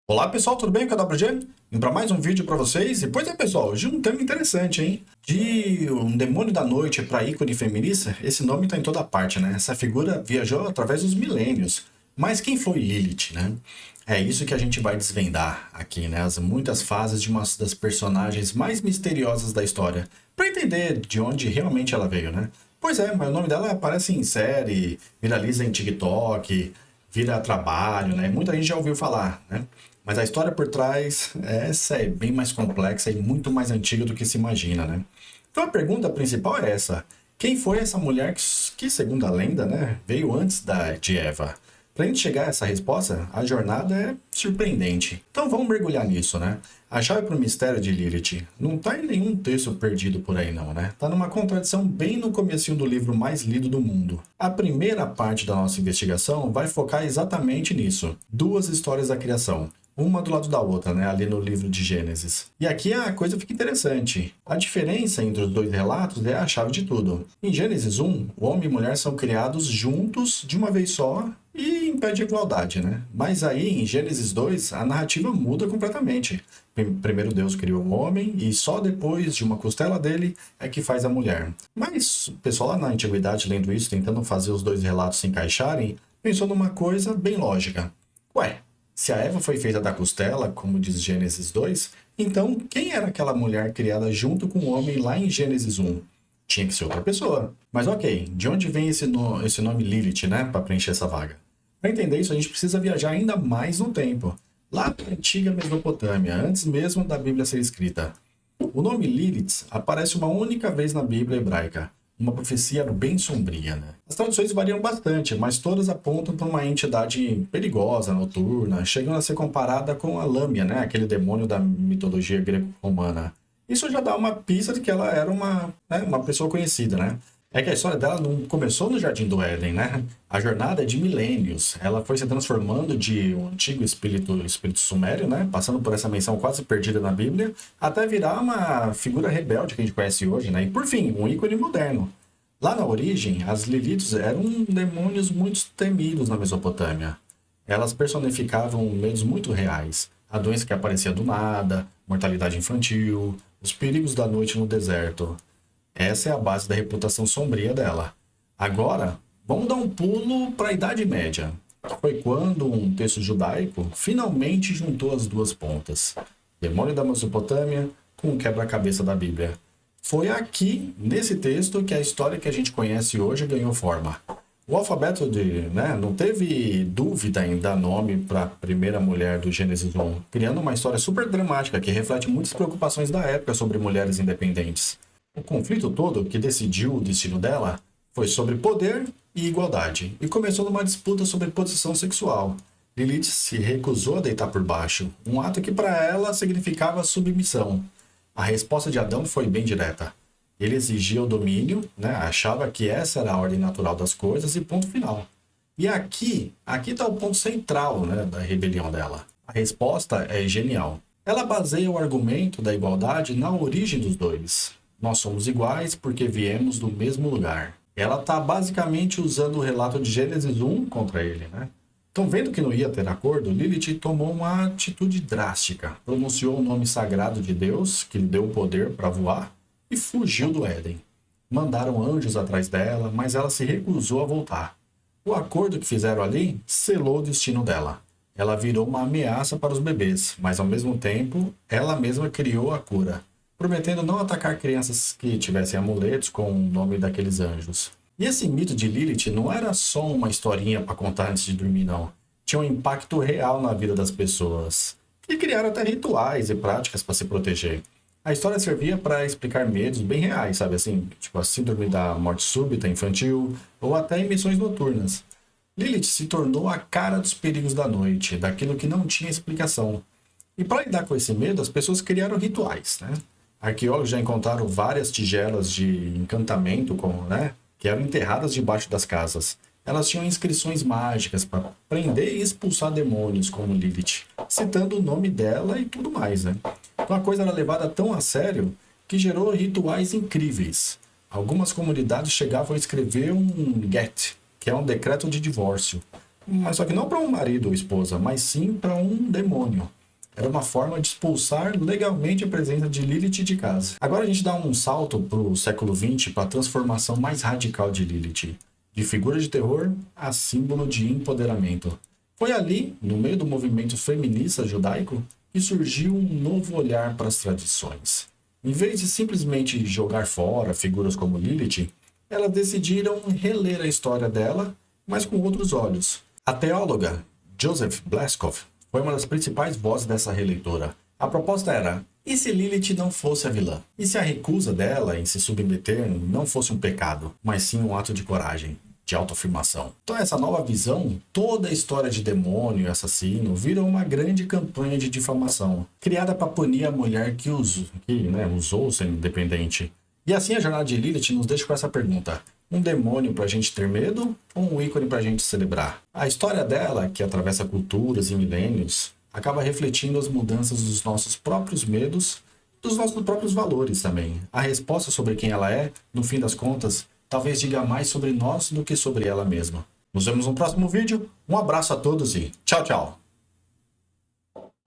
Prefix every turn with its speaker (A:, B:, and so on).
A: Olá pessoal, tudo bem? Eu sou o KWG? Indo para mais um vídeo para vocês. E pois é pessoal, hoje um tema interessante, hein? De um demônio da noite para ícone feminista, esse nome está em toda parte, né? Essa figura viajou através dos milênios. Mas quem foi Lilith, né? É isso que a gente vai desvendar aqui, né? As muitas fases de uma das personagens mais misteriosas da história, para entender de onde realmente ela veio, né? Pois é, mas o nome dela aparece em série, viraliza em TikTok, vira trabalho, né? Muita gente já ouviu falar, né? Mas a história por trás, essa é bem mais complexa e muito mais antiga do que se imagina, né? Então a pergunta principal é essa: quem foi essa mulher que segundo a lenda, né, veio antes de Eva? Para a gente chegar a essa resposta, a jornada é surpreendente. Então vamos mergulhar nisso, né? A chave para o mistério de Lilith não está em nenhum texto perdido por aí não, né? Está numa contradição bem no comecinho do livro mais lido do mundo. A primeira parte da nossa investigação vai focar exatamente nisso. Duas histórias da criação. Uma do lado da outra, né? Ali no livro de Gênesis. E aqui a coisa fica interessante. A diferença entre os dois relatos é a chave de tudo. Em Gênesis 1, o homem e mulher são criados juntos de uma vez só e em pé de igualdade, né? Mas aí, em Gênesis 2, a narrativa muda completamente. Primeiro Deus criou o homem e só depois de uma costela dele é que faz a mulher. Mas o pessoal lá na antiguidade, lendo isso, tentando fazer os dois relatos se encaixarem, pensou numa coisa bem lógica. Ué, se a Eva foi feita da costela, como diz Gênesis 2, então quem era aquela mulher criada junto com o homem lá em Gênesis 1? Tinha que ser outra pessoa. Mas ok, de onde vem esse nome Lilith, né, para preencher essa vaga? Para entender isso, a gente precisa viajar ainda mais no tempo. Lá para a antiga Mesopotâmia, antes mesmo da Bíblia ser escrita. O nome Lilith aparece uma única vez na Bíblia hebraica. Uma profecia bem sombria, né? As traduções variam bastante, mas todas apontam para uma entidade perigosa, noturna, chegando a ser comparada com a Lâmia, né? Aquele demônio da mitologia greco-romana. Isso já dá uma pista de que ela era uma pessoa conhecida, né? É que a história dela não começou no Jardim do Éden, né? A jornada é de milênios. Ela foi se transformando de um antigo espírito sumério, né? Passando por essa menção quase perdida na Bíblia, até virar uma figura rebelde que a gente conhece hoje, né? E por fim, um ícone moderno. Lá na origem, as Liliths eram demônios muito temidos na Mesopotâmia. Elas personificavam medos muito reais. A doença que aparecia do nada, mortalidade infantil, os perigos da noite no deserto. Essa é a base da reputação sombria dela. Agora, vamos dar um pulo para a Idade Média, que foi quando um texto judaico finalmente juntou as duas pontas. Demônio da Mesopotâmia com o quebra-cabeça da Bíblia. Foi aqui, nesse texto, que a história que a gente conhece hoje ganhou forma. O alfabeto não teve dúvida em dar nome para a primeira mulher do Gênesis 1, criando uma história super dramática que reflete muitas preocupações da época sobre mulheres independentes. O conflito todo que decidiu o destino dela foi sobre poder e igualdade, e começou numa disputa sobre posição sexual. Lilith se recusou a deitar por baixo, um ato que para ela significava submissão. A resposta de Adão foi bem direta. Ele exigia o domínio, né? Achava que essa era a ordem natural das coisas e ponto final. E aqui está o ponto central, né, da rebelião dela. A resposta é genial. Ela baseia o argumento da igualdade na origem dos dois. Nós somos iguais porque viemos do mesmo lugar. Ela está basicamente usando o relato de Gênesis 1 contra ele, né? Então, vendo que não ia ter acordo, Lilith tomou uma atitude drástica. Pronunciou o nome sagrado de Deus, que lhe deu o poder para voar, e fugiu do Éden. Mandaram anjos atrás dela, mas ela se recusou a voltar. O acordo que fizeram ali selou o destino dela. Ela virou uma ameaça para os bebês, mas ao mesmo tempo, ela mesma criou a cura, prometendo não atacar crianças que tivessem amuletos com o nome daqueles anjos. E esse mito de Lilith não era só uma historinha para contar antes de dormir, não. Tinha um impacto real na vida das pessoas. E criaram até rituais e práticas para se proteger. A história servia para explicar medos bem reais, sabe assim? Tipo a síndrome da morte súbita infantil ou até em missões noturnas. Lilith se tornou a cara dos perigos da noite, daquilo que não tinha explicação. E para lidar com esse medo, as pessoas criaram rituais, né? Arqueólogos já encontraram várias tigelas de encantamento, que eram enterradas debaixo das casas. Elas tinham inscrições mágicas para prender e expulsar demônios, como Lilith, citando o nome dela e tudo mais, né? Então a coisa era levada tão a sério que gerou rituais incríveis. Algumas comunidades chegavam a escrever um get, que é um decreto de divórcio. Mas só que não para um marido ou esposa, mas sim para um demônio. Era uma forma de expulsar legalmente a presença de Lilith de casa. Agora a gente dá um salto para o século XX, para a transformação mais radical de Lilith, de figura de terror a símbolo de empoderamento. Foi ali, no meio do movimento feminista judaico, que surgiu um novo olhar para as tradições. Em vez de simplesmente jogar fora figuras como Lilith, elas decidiram reler a história dela, mas com outros olhos. A teóloga Joseph Blaskov foi uma das principais vozes dessa releitura. A proposta era: e se Lilith não fosse a vilã? E se a recusa dela em se submeter não fosse um pecado, mas sim um ato de coragem, de autoafirmação? Então essa nova visão, toda a história de demônio e assassino vira uma grande campanha de difamação, criada para punir a mulher que usou ser independente. E assim a jornada de Lilith nos deixa com essa pergunta: um demônio pra gente ter medo ou um ícone pra gente celebrar? A história dela, que atravessa culturas e milênios, acaba refletindo as mudanças dos nossos próprios medos, dos nossos próprios valores também. A resposta sobre quem ela é, no fim das contas, talvez diga mais sobre nós do que sobre ela mesma. Nos vemos no próximo vídeo. Um abraço a todos e tchau, tchau!